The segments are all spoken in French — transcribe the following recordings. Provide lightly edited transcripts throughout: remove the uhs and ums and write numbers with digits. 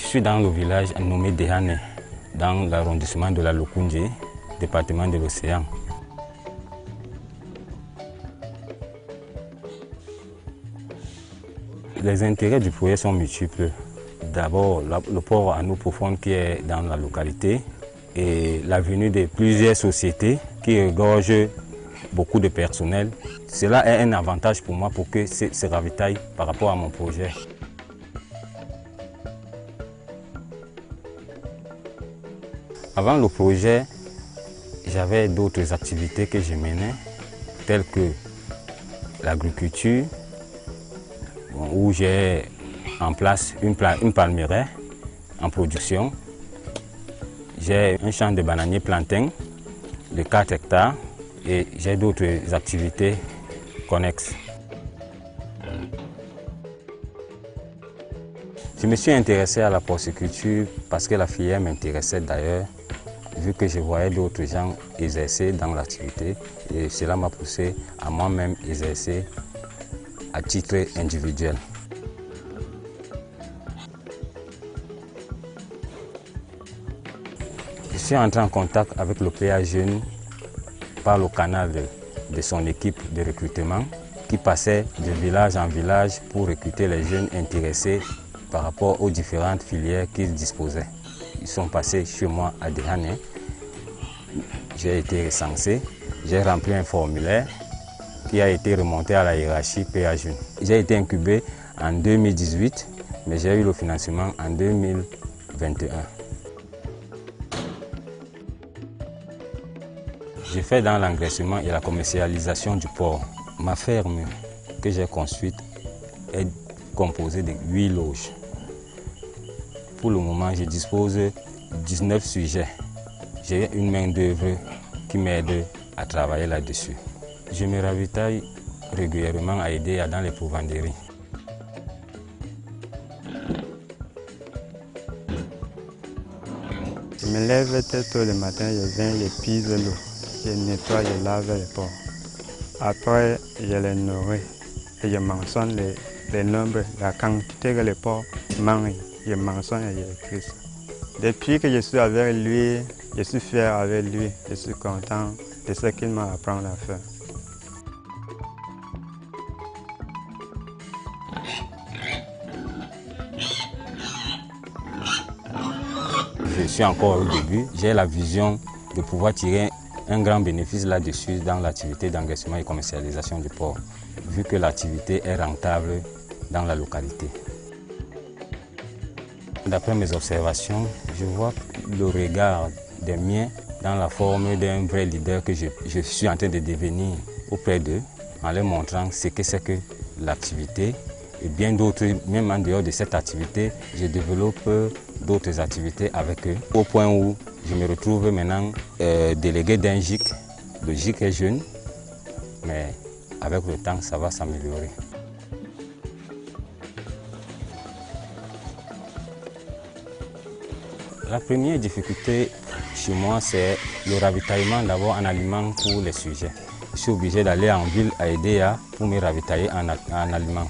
suis dans le village nommé Dehane, dans l'arrondissement de la Lokoundji, département de l'Océan. Les intérêts du projet sont multiples. D'abord, le port à eau profonde qui est dans la localité et la venue de plusieurs sociétés qui regorgent beaucoup de personnel. Cela est un avantage pour moi pour que se ravitaille par rapport à mon projet. Avant le projet, j'avais d'autres activités que je menais, telles que l'agriculture, où j'ai en place une palmeraie en production. J'ai un champ de bananiers plantains de 4 hectares et j'ai d'autres activités connexes. Je me suis intéressé à la porciculture parce que la filière m'intéressait d'ailleurs, vu que je voyais d'autres gens exercer dans l'activité et cela m'a poussé à moi-même exercer à titre individuel. Je suis entré en contact avec le PA Jeune par le canal de son équipe de recrutement qui passait de village en village pour recruter les jeunes intéressés par rapport aux différentes filières qu'ils disposaient. Ils sont passés chez moi à Dehane. J'ai été recensé, j'ai rempli un formulaire qui a été remonté à la hiérarchie PA Jeune. J'ai été incubé en 2018, mais j'ai eu le financement en 2021. Je fais dans l'engraissement et la commercialisation du porc. Ma ferme que j'ai construite est composée de 8 loges. Pour le moment, je dispose de 19 sujets. J'ai une main-d'œuvre qui m'aide à travailler là-dessus. Je me ravitaille régulièrement à aider dans les provendieries. Je me lève très tôt le matin, je viens, je pise l'eau, je nettoie, je lave les porcs. Après, je les nourris et je mentionne les nombres, la quantité que les porcs mangent. Je mentionne et j'écris ça. Depuis que je suis avec lui, je suis fier avec lui, je suis content de ce qu'il m'a appris à faire. Je suis encore au début, j'ai la vision de pouvoir tirer un grand bénéfice là-dessus dans l'activité d'engraissement et commercialisation du porc, vu que l'activité est rentable dans la localité. D'après mes observations, je vois le regard des miens dans la forme d'un vrai leader que je suis en train de devenir auprès d'eux, en leur montrant ce que c'est que l'activité et bien d'autres, même en dehors de cette activité, je développe d'autres activités avec eux, au point où je me retrouve maintenant délégué d'un GIC. Le GIC est jeune, mais avec le temps, ça va s'améliorer. La première difficulté chez moi, c'est le ravitaillement d'abord en aliments pour les sujets. Je suis obligé d'aller en ville à aider pour me ravitailler en aliments.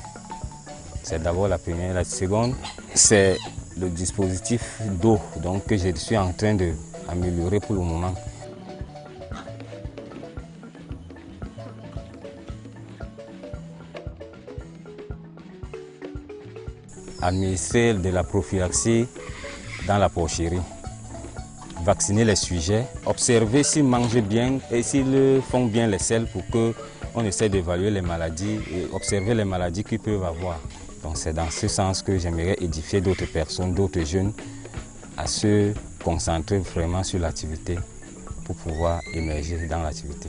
C'est d'abord la première. La seconde, c'est le dispositif d'eau que je suis en train d'améliorer pour le moment. Administrer de la prophylaxie dans la porcherie, vacciner les sujets, observer s'ils mangent bien et s'ils font bien les selles pour qu'on essaie d'évaluer les maladies et observer les maladies qu'ils peuvent avoir. Donc c'est dans ce sens que j'aimerais édifier d'autres personnes, d'autres jeunes à se concentrer vraiment sur l'activité pour pouvoir émerger dans l'activité.